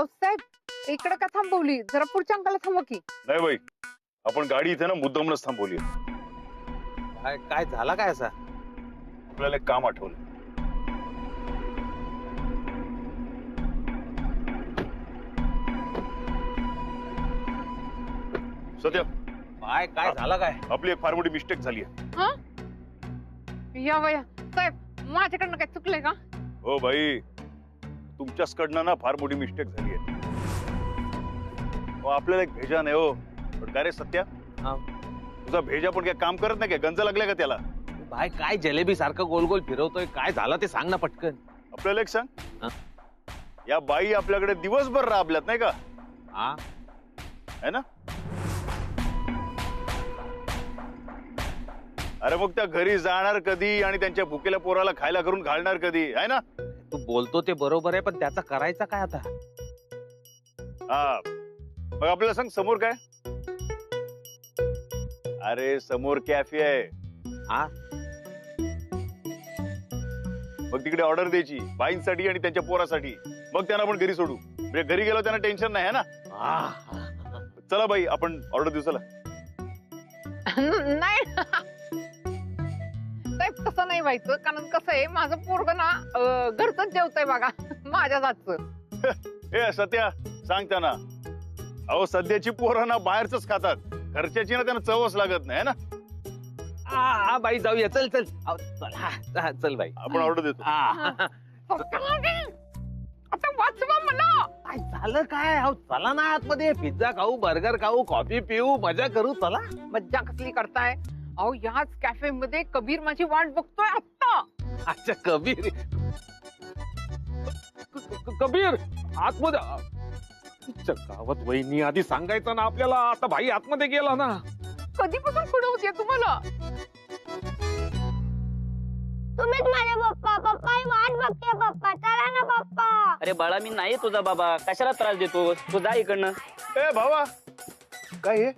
साहेब इकडे का थांबवली, जरा पुढच्या अंकाला थांबव की. नाही बाई, आपण गाडी इथे ना मुद्दामूनच थांबवली. काय झाला काय असा? आपल्याला एक काम आठवलं. सत्या, काय झालं काय? आपली एक फार मोठी मिस्टेक झाली आहे. या वया साहेब, माझ्याकडनं काय चुकलंय का? हो भाई, तुमच्याचकडनं ना फार मोठी मिस्टेक झाली आहे. आपल्याला एक भेजा नाही हो. पण काय रे सत्या, तुझा भेजा पण काय काम करत नाही, काय गंज लागलाय का त्याला? भाई काय जलेबी सारखं गोल गोल फिरवतोय, काय झालं ते सांग ना पटकन. आपल्याला एक सांग, या बाई आपल्याकडे दिवसभर राबल्यात नाही का? है ना? अरे मग त्या घरी जाणार कधी आणि त्यांच्या भुकेल्या पोराला खायला करून घालणार कधी, आहे ना? तू बोलतो ते बरोबर आहे, पण त्याचा करायचा काय आता? हा, मग आपल्याला सांग समोर काय? अरे समोर कॅफे आहे. मग तिकडे ऑर्डर द्यायची बाईंसाठी आणि त्यांच्या पोरासाठी. मग त्यांना पण घरी सोडू, म्हणजे घरी गेलो त्यांना टेन्शन नाही, है ना? चला बाई, आपण ऑर्डर देऊ. चला. नाही साहेब, तसं नाही व्हायचं. कारण कसं आहे, माझं पोरग ना घरचंच जेवतंय बघा, माझ्या जातचं. ए सत्या, सांग त्यांना. अहो सध्याची पोरं ना बाहेरच खातात, घरच्याची ना त्यांना चवच लागत नाही, है ना? बाई जाऊया, चल चल चल बाई, आपण ऑर्डर देतो. आता वाचवा मला. काय झालं काय? चला ना आतमध्ये, पिझ्झा खाऊ, बर्गर खाऊ, कॉफी पिऊ, मजा करू. चला. मज्जा कसली करताय? अहो याच कॅफे मध्ये कबीर माझी वाट बघतोय आत्ता. अच्छा कबीर. कबीर आतमध्ये. गावात वहिनी आधी सांगायचं ना आपल्याला. आता भाई आतमध्ये गेला ना. कधीपासून पुढे होते तुम्हाला? तुम्हीच माझे पप्पा. पप्पा वाट बघते. पप्पा चला ना पप्पा. अरे बाळा, मी नाही तुझा बाबा, कशाला त्रास देतो? तू जा इकडनं. ए भावा, काय हे?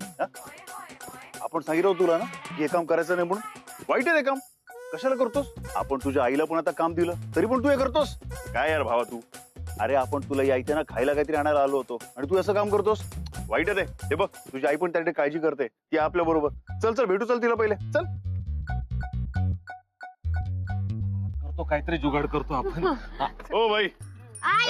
आपण सांगितलं होतं तुला ना की हे काम करायचं नाही म्हणून. वाईट आहे ते काम, कशाला करतोस? आपण तुझ्या आईला पण आता काम दिलं, तरी पण तू हे करतोस काय यार भावा तू? अरे आपण तुला यायचं ना खायला काहीतरी आणायला आलो होतो आणि तू असं काम करतोस? वाईट आहे ते. हे बघ, तुझी आई पण त्यासाठी काळजी करते, ती आपल्या बरोबर. चल चल भेटू, चल तिला पहिले. चल. करतो काहीतरी जुगाड करतो आपण. हो भाई,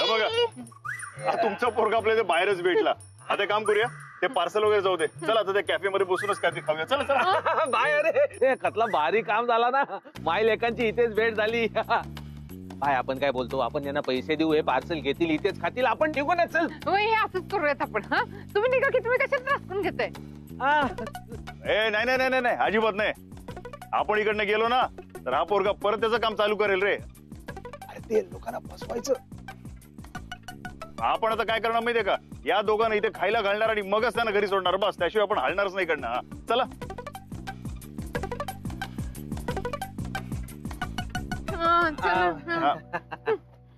बघा तुमचा पोरगा आपल्या इथे बाहेरच भेटला. आता काम करूया, ते पार्सल वगैरे जाऊ दे. चला आता त्या कॅफे मध्ये बसूनच काहीतरी खाऊया. चला चला. बाय. अरे कसला भारी काम झाला ना. माय लेकांची इथेच भेट झाली. बाय, आपण काय बोलतो, आपण यांना पैसे देऊ, हे पार्सल घेतील, इथेच खातील, आपण निघू ना. चल हे असंच करूयात आपण. हा तुम्ही निघा की, तुम्ही कशाला त्रास करून घेताय? ए नाही नाही नाही नाही, अजिबात नाही. आपण इकडनं गेलो ना तर हा पोरगा परत त्याचं काम चालू करेल रे. अरे ते लोकांना फसवायचं. आपण आता काय करणार माहितीये का? या दोघांना इथे खायला घालणार आणि मगच त्यांना घरी सोडणार. बस, त्याशिवाय आपण हलणारच नाही इकडनं. चला.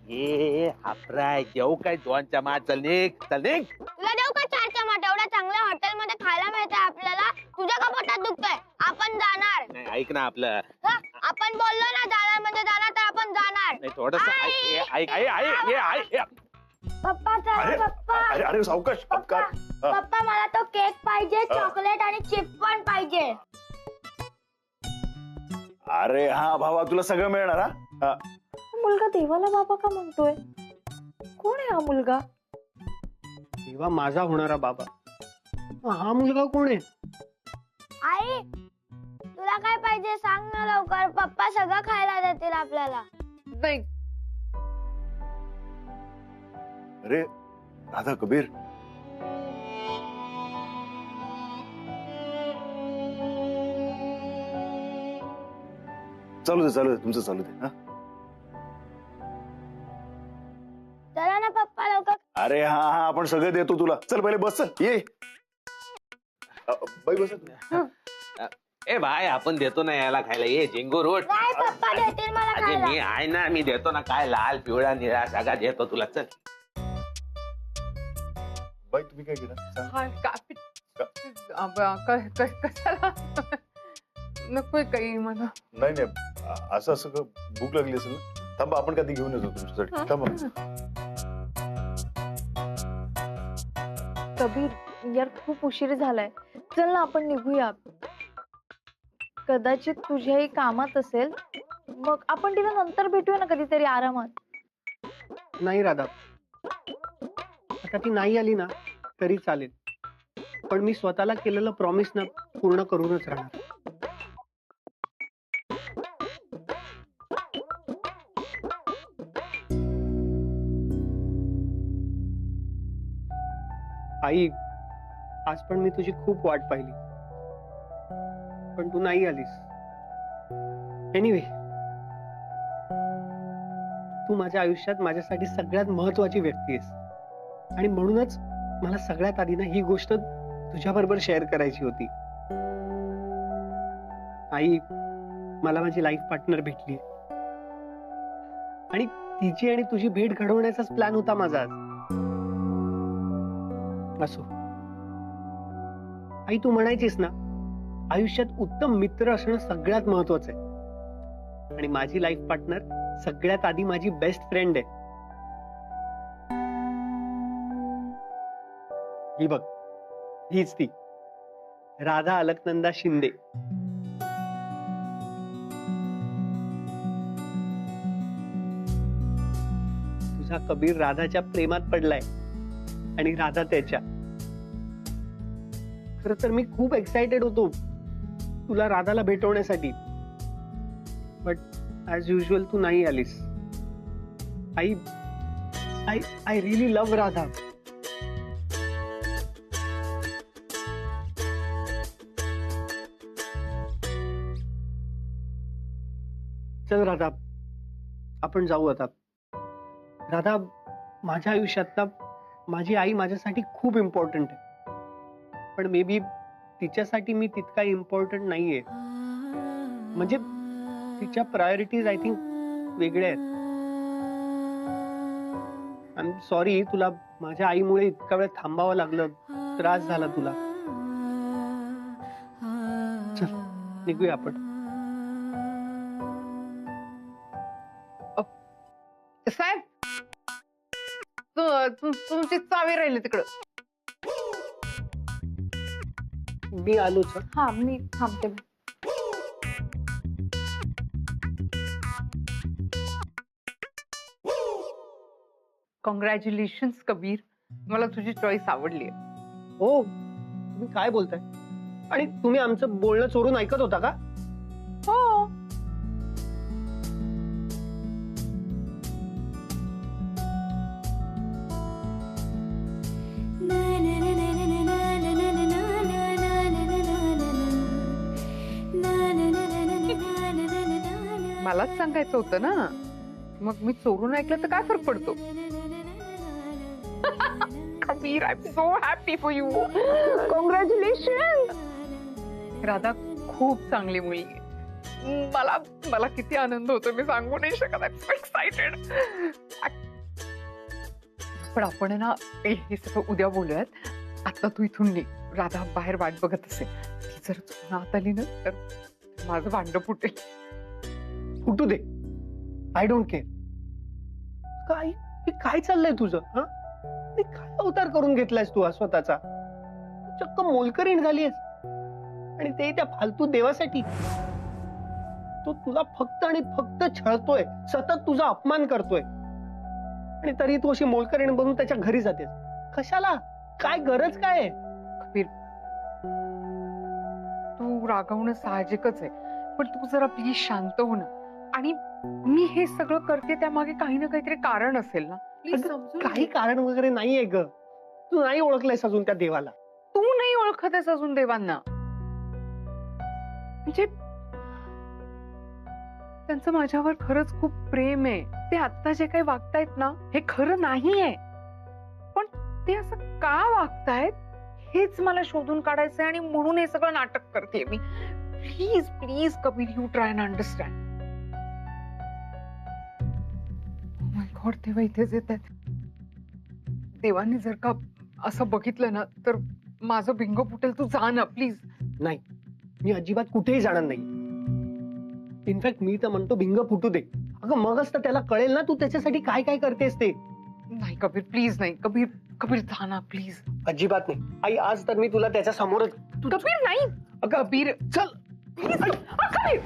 ए हापराय, देऊ काय दोनच्या माठ? चल निघ, चल निघ. तुला देऊ का 4 चमचा? एवढ्या चांगल्या हॉटेल मध्ये खायला मिळतंय आपल्याला. तुझ्या का पोटात दुखतंय? आपण जाणार. नाही, ऐक ना आपलं. आपण बोललो ना जाणार म्हणजे जाणार, तर आपण जाणार. नाही थोडस ऐक. पप्पा चला पप्पा. अरे अरे सावकाश. अपकार. पप्पा मला तो केक पाहिजे, चॉकलेट आणि चिप पण पाहिजे. अरे हा भावा, तुला सगळं मिळणार. हा मुलगा देवाला बाबा का म्हणतोय? कोण आहे हा मुलगा? देवा माझा होणारा बाबा. हा मुलगा कोण आहे? आई तुला काय पाहिजे सांग ना लवकर. पप्पा सगळं खायला देतील आपल्याला. नाही अरे राधा, कबीर, चालू दे तुमचं चालू दे. चला ना पप्पा लवकर. अरे हा हा, आपण सगळं देतो तुला. चल पहिले बस. चल ये बाई, बस. ए भाई, आपण देतो ना याला खायला. ये झिंगू रोड. नाही पप्पा देतील मला अरे खायला. मी आहे ना, मी देतो ना. काय लाल पिवळा निळा सगळा देतो तुला. चल बाई, तुम्ही काय केलं कशाला? नकोय काही मला. नाही नाही, असं असं भूक लागली असेल ना. थांबा, आपण कधी घेऊन येतो तुमच्यासाठी. थांबा. कबीर यार खूप उशीर झालाय, चल ना आपण निघूया. कदाचित तुझ्याही कामात असेल, मग आपण तिला नंतर भेटूया ना कधीतरी आरामात. नाही राधा, आता ती नाही आली ना तरी चालेल, पण मी स्वतःला केलेलं प्रॉमिस ना पूर्ण करूनच राहणार. आई, आज पण मी तुझी खूप वाट पाहिली, पण तू नाही आलीस. एनिवे, तू माझ्या आयुष्यात माझ्यासाठी सगळ्यात महत्वाची व्यक्ती आहेस, आणि म्हणूनच मला सगळ्यात आधी ना ही गोष्ट तुझ्याबरोबर शेअर करायची होती. आई, मला माझी लाईफ पार्टनर भेटली, आणि तिची आणि तुझी भेट घडवण्याचाच प्लॅन होता माझा आज. असो आई, तू म्हणायचीस ना आयुष्यात उत्तम मित्र असणं सगळ्यात महत्वाचं आहे, आणि माझी लाईफ पार्टनर सगळ्यात आधी माझी बेस्ट फ्रेंड आहे. ही बघ, हीच ती राधा अलकनंदा शिंदे. तुझा कबीर राधाच्या प्रेमात पडलाय आणि राधा त्याच्या. खरं तर मी खूप एक्साइटेड होतो तुला राधाला भेटवण्यासाठी, बट ऍज युजल तू नाही आलीस. आई, आय रिअली लव्ह राधा. चल राधा, आपण जाऊ आता. राधा, माझ्या आयुष्यात ना माझी आई माझ्यासाठी खूप इम्पॉर्टंट आहे, पण मे बी तिच्यासाठी मी तितका इम्पॉर्टंट नाहीये. म्हणजे तिच्या प्रायोरिटीज आय थिंक वेगळ्या आहेत. आय एम सॉरी, तुला माझ्या आईमुळे इतका वेळ थांबावं लागलं, त्रास झाला तुला. चल निघूया आपण. साहेब, तुमची चावी राहिली तिकडं. मी आलोच. हा, मी थांबते. कॉंग्रॅच्युलेशन्स कबीर, मला तुझी चॉईस आवडली. हो, तुम्ही काय बोलताय? आणि तुम्ही आमचं बोलणं चोरून ऐकत होता का? हो, मलाच सांगायचं होतं ना, मग मी चोरून ऐकलं तर काय फरक पडतो. Kabir, I am so happy for you. Congratulation. Radha खूप चांगली मुलगी आहे. मला किती आनंद होतो मी सांगू नाही शकत. I am so excited. पण आपण ना हे सगळं उद्या बोलूयात. आता तू इथून निघ. राधा बाहेर वाट बघत असेल. ती जर चुकून आत आली ना तर माझं भांडं फुटेल. फुटू दे, आय डोंट केअर. काय काय चाललंय तुझं? काय अवतार करून घेतलायस तू स्वतःचा? चक्क मोलकरीण झालीयस, आणि ते त्या फालतू देवासाठी. तो तुला फक्त आणि फक्त छळतोय, सतत तुझा अपमान करतोय, आणि तरी तू अशी मोलकरीण बनून त्याच्या घरी जातेस. कशाला? काय गरज काय आहे? कबीर, तू रागवणं साहजिकच आहे, पण तू जरा प्लीज शांत हो ना. आणि मी हे सगळं करते त्यामागे काही ना काहीतरी कारण असेल ना. प्लीज समजून घे. काही कारण वगैरे नाहीये ग. तू नाही ओळखलंयस अजून त्या देवाला. तू नाही ओळखत आहेस अजून देवांना. म्हणजे त्यांचं माझ्यावर खरंच खूप प्रेम आहे. ते आता जे काही वागतायत ना हे खरं नाहीये, पण ते असं का वागतायत हेच मला शोधून काढायचंय, आणि म्हणून हे सगळं नाटक करते मी. Please please Kabir, you try and understand. My god, देवा इथेच येत आहेत. देवानी जर का असं बघितलं ना तर माझं भिंग फुटेल. तू जा ना प्लीज. नाही, मी अजिबात कुठेही जाणार नाही. इनफॅक्ट मी तर म्हणतो भिंग फुटू दे. अगं मगच तर त्याला कळेल ना तू त्याच्यासाठी काय काय करतेस ते. नाही कबीर प्लीज नाही. कबीर कबीर जा ना प्लीज. अजिबात नाही आई, आज तर मी तुला त्याच्या समोरच. कबीर नाही. कबीर चल. प्लीज. कबीर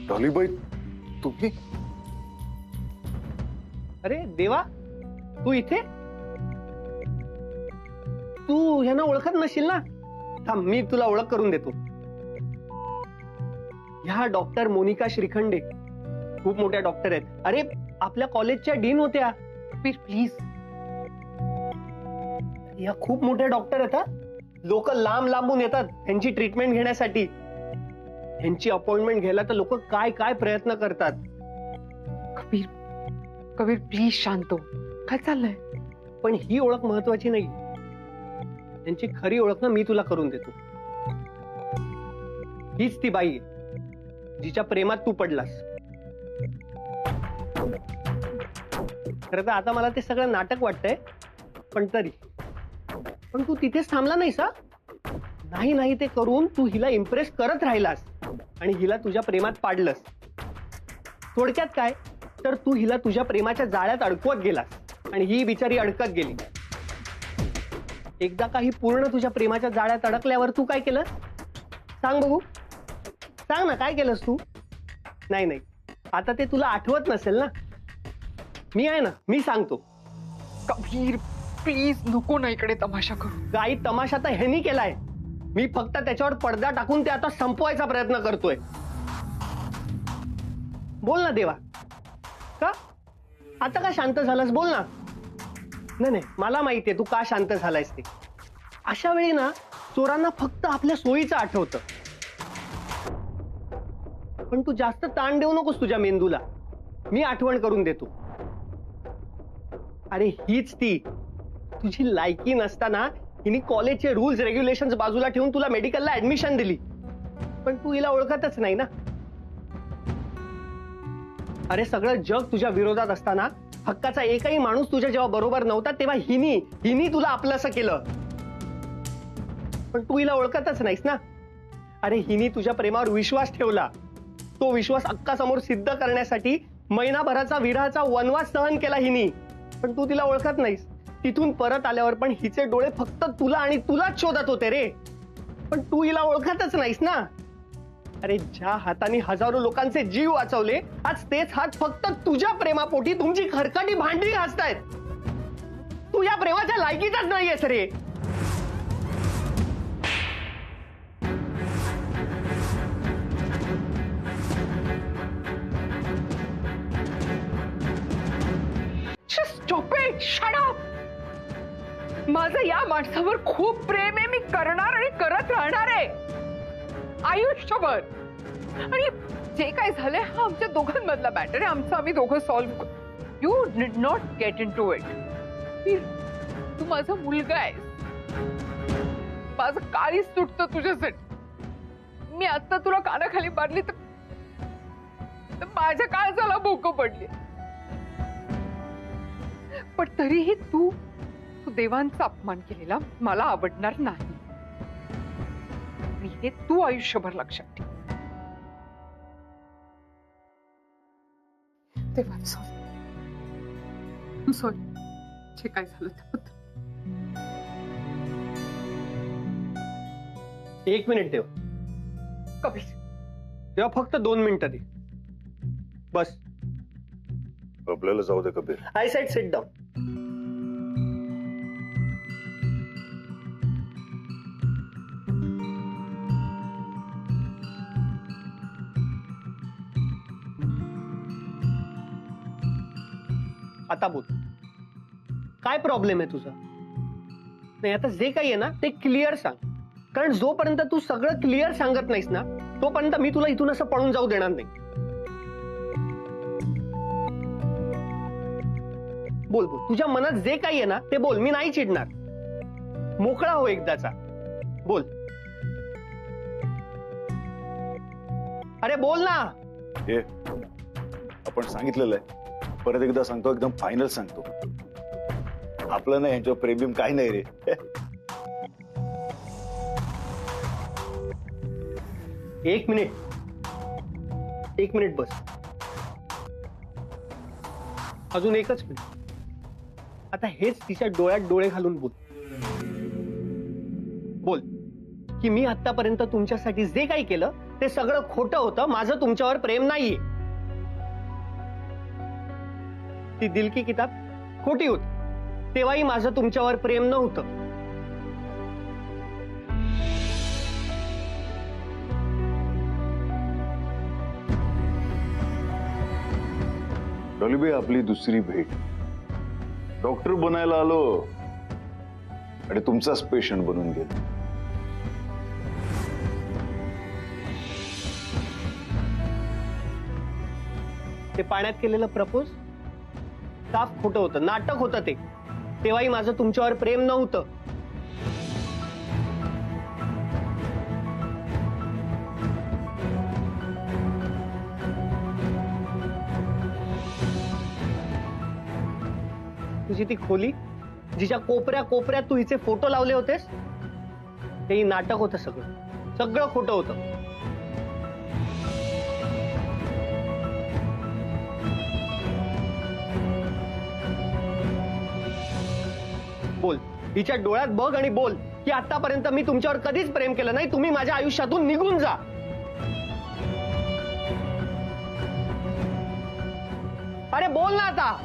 डॉलीबाई, तुम्ही? अरे देवा, तू इथे? तू ह्यांना ओळखत नशील ना? थांब, मी तुला ओळख करून देतो. ह्या डॉक्टर मोनिका श्रीखंडे खूप मोठ्या डॉक्टर आहेत. अरे आपल्या कॉलेजच्या डीन होत्या. कबीर प्लीज. या खूप मोठ्या डॉक्टर आहेत. लोक लांब लांबून येतात त्यांची ट्रीटमेंट घेण्यासाठी. यांची अपॉइंटमेंट घ्यायला तर लोक काय काय प्रयत्न करतात. कबीर कबीर प्लीज शांत हो. काय चाललंय? पण ही ओळख महत्वाची नाही. त्यांची खरी ओळख ना मी तुला करून देतो. हीच ती बाई आहे जिच्या प्रेमात तू पडलास. खरं तर आता मला ते सगळं नाटक वाटतंय, पण तू तिथेच थांबला नाहीस. नाही नाही ते करून तू हिला इम्प्रेस करत राहिलास आणि हिला तुझ्या प्रेमात पाडलंस. थोडक्यात काय तर तू हिला तुझ्या प्रेमाच्या जाळ्यात अडकवत गेलास आणि ही बिचारी अडकत गेली. एकदा काही पूर्ण तुझ्या प्रेमाच्या जाळ्यात अडकल्यावर तू काय केलं सांग बघू. सांग ना काय केलंस तू. नाही नाही आता ते तुला आठवत नसेल ना. मी आहे ना, मी सांगतो. कबीर प्लीज नको ना इकडे तमाशा करू. काही तमाशा तर ह्यांनी केलाय. मी फक्त त्याच्यावर पडदा टाकून ते आता संपवायचा प्रयत्न करतोय. बोल ना देवा. का आता का शांत झालास? बोल ना. नाही नाही मला माहितीये तू का शांत झालायस ते. अशा वेळी ना चोरांना फक्त आपल्या सोयीचं आठवतं. पण तू जास्त ताण देऊ नकोस तुझ्या मेंदूला. मी आठवण करून देतो. अरे हीच ती तुझी लायकी नसताना हिने कॉलेजचे रूल्स रेग्युलेशन्स बाजूला ठेवून तुला मेडिकलला ऍडमिशन दिली. पण तू हिला ओळखतच नाही ना. अरे सगळं जग तुझ्या विरोधात असताना हक्काचा एकही माणूस तुझ्या जेव्हा बरोबर नव्हता तेव्हा हिनी तुला आपलंसं केलं. पण तू हिला ओळखतच नाहीस ना. अरे हिनी तुझ्या प्रेमावर विश्वास ठेवला. तो विश्वास अक्कासमोर सिद्ध करण्यासाठी महिनाभराचा विरहाचा वनवास सहन केला हिनी. पण तू तिला ओळखत नाहीस. तिथून परत आल्यावर पण हिचे डोळे फक्त तुला आणि तुलाच शोधत होते रे. पण तू हिला ओळखतच नाहीस ना. अरे ज्या हाताने हजारो लोकांचे जीव वाचवले आज तेच हात फक्त तुझ्या प्रेमापोटी तुमची खरकटी भांडी घासतायत. तू या प्रेमाच्या लायकीचाच नाहीयेस रे. Stop it! Shut up! माझं या माणसावर खूप प्रेम आहे. मी करणार आणि करत राहणार आहे आयुष्यभर. आणि जे काय झालंय हा आमच्या दोघांमधला मॅटर आहे. आमचं आम्ही दोघं solve. You did not get into it. तू माझा मुलगा आहेस. माझं काळीच सुटतं तुझ्यासाठी. मी आता तुला कानाखाली मारली तर माझ्या काळजाला भोकं पडली. पण तरीही तू देवांचा अपमान केलेला मला आवडणार नाही. हे तू आयुष्यभर लक्षात ठेव. देवांचं सॉरी जे काय झालं त्याबद्दल. 1 मिनिट देव. कबीर तेव्हा फक्त 2 मिनिटं दे बस. आपल्याला जाऊ दे Kabir. I said sit down. आता बोल काय प्रॉब्लेम आहे तुझा. नाही आता जे काही आहे ना ते क्लिअर सांग. कारण जोपर्यंत तू सगळं क्लिअर सांगत नाहीस ना तोपर्यंत मी तुला इथून असं पळून जाऊ देणार नाही. बोल बोल तुझ्या मनात जे काही आहे ना ते बोल. मी नाही चिडणार. मोकळा हो एकदाचा. बोल. अरे बोल ना. हे आपण सांगितलेलं आहे, परत एकदा सांगतो, एकदम फायनल सांगतो, आपलं ना यांच्यावर प्रेम काही नाही रे. एक मिनिट बस. अजून एकच मिनिट. आता हेच तिच्या डोळ्यात डोळे घालून बोल की मी आतापर्यंत तुमच्यासाठी जे काही केलं ते सगळं खोटं होतं, माझं तुमच्यावर प्रेम नाहीये. ती दिल की किताब खोटी होती, तेव्हाही माझं तुमच्यावर प्रेम नव्हतं. डॉलीबाई, आपली दुसरी भेट. डॉक्टर बनायला आलो आणि तुमचाच पेशंट बनून गेलो. ते पाण्यात केलेलं प्रपोज साफ खोटं होतं, नाटक होतं ते, तेव्हाही माझं तुमच्यावर प्रेम नव्हतं. तुझी ती खोली, जिच्या कोपऱ्या कोपऱ्यात तू हिचे फोटो लावले होतेस, तेही नाटक होतं, सगळं खोटं होतं. बोल, हिच्या डोळ्यात बघ आणि बोल की आतापर्यंत मी तुमच्यावर कधीच प्रेम केलं नाही, तुम्ही माझ्या आयुष्यातून निघून जा. अरे बोल ना आता.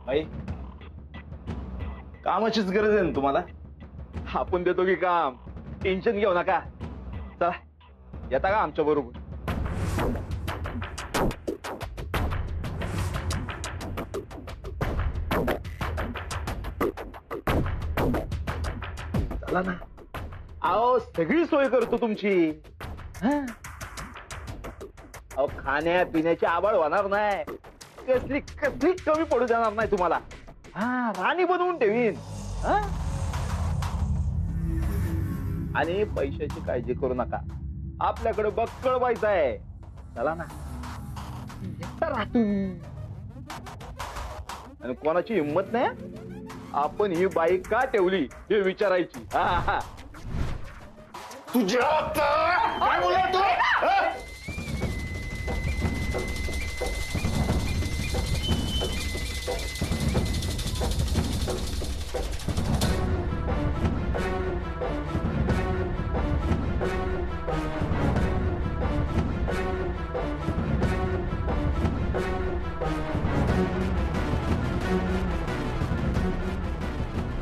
बाई, कामाचीच गरज आहे ना तुम्हाला? आपण देतो की काम, टेन्शन घेऊ नका. चला येता का आमच्या बरोबर? चला ना. अहो सगळी सोय करतो तुमची. हं? अहो खाण्या पिण्याची आबाळ होणार नाही, कसली कमी पडू देणार नाही तुम्हाला. हा, राणी बनवून ठेवीन. आणि पैशाची काळजी करू नका, आपल्याकडे बक्कळ पैसा आहे. चला ना, एकटा राहतो आणि कोणाची हिंमत नाही आपण ही बाई का ठेवली हे विचारायची. हा, तुझ्या काय बोला तू?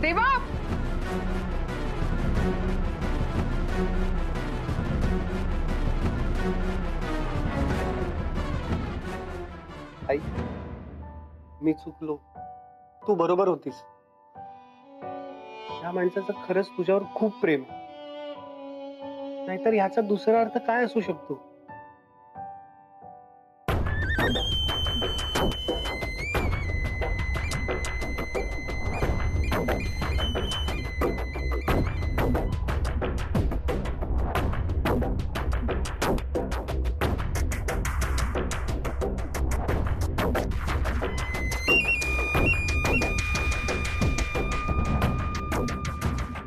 देवा, आई, मी चुकलो, तू बरोबर होतीस. या माणसाचं खरंच तुझ्यावर खूप प्रेम आहे. नाहीतर ह्याचा दुसरा अर्थ काय असू शकतो?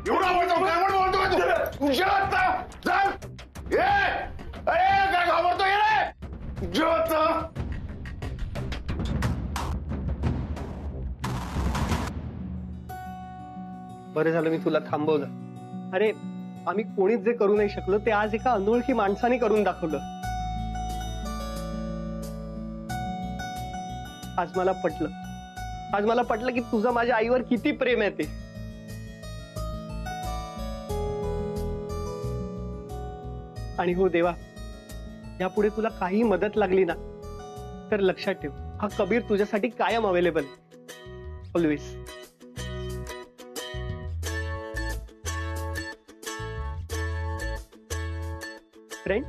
एवढा बोलतो, काय बोलतोय तू? तुझ्या आता चल. ये, अरे काय घाबरतोय रे? तुझ्या आता बरं झालं मी तुला थांबवलं. अरे आम्ही कोणीच जे करू नाही शकलो ते आज एका अनोळखी माणसाने करून दाखवलं. आज मला पटलं की तुझं माझ्या आईवर किती प्रेम आहे ते. आणि हो देवा, यापुढे तुला काही मदत लागली ना तर लक्षात ठेव, हा कबीर तुझ्यासाठी कायम अवेलेबल, ऑलवेज. फ्रेंड,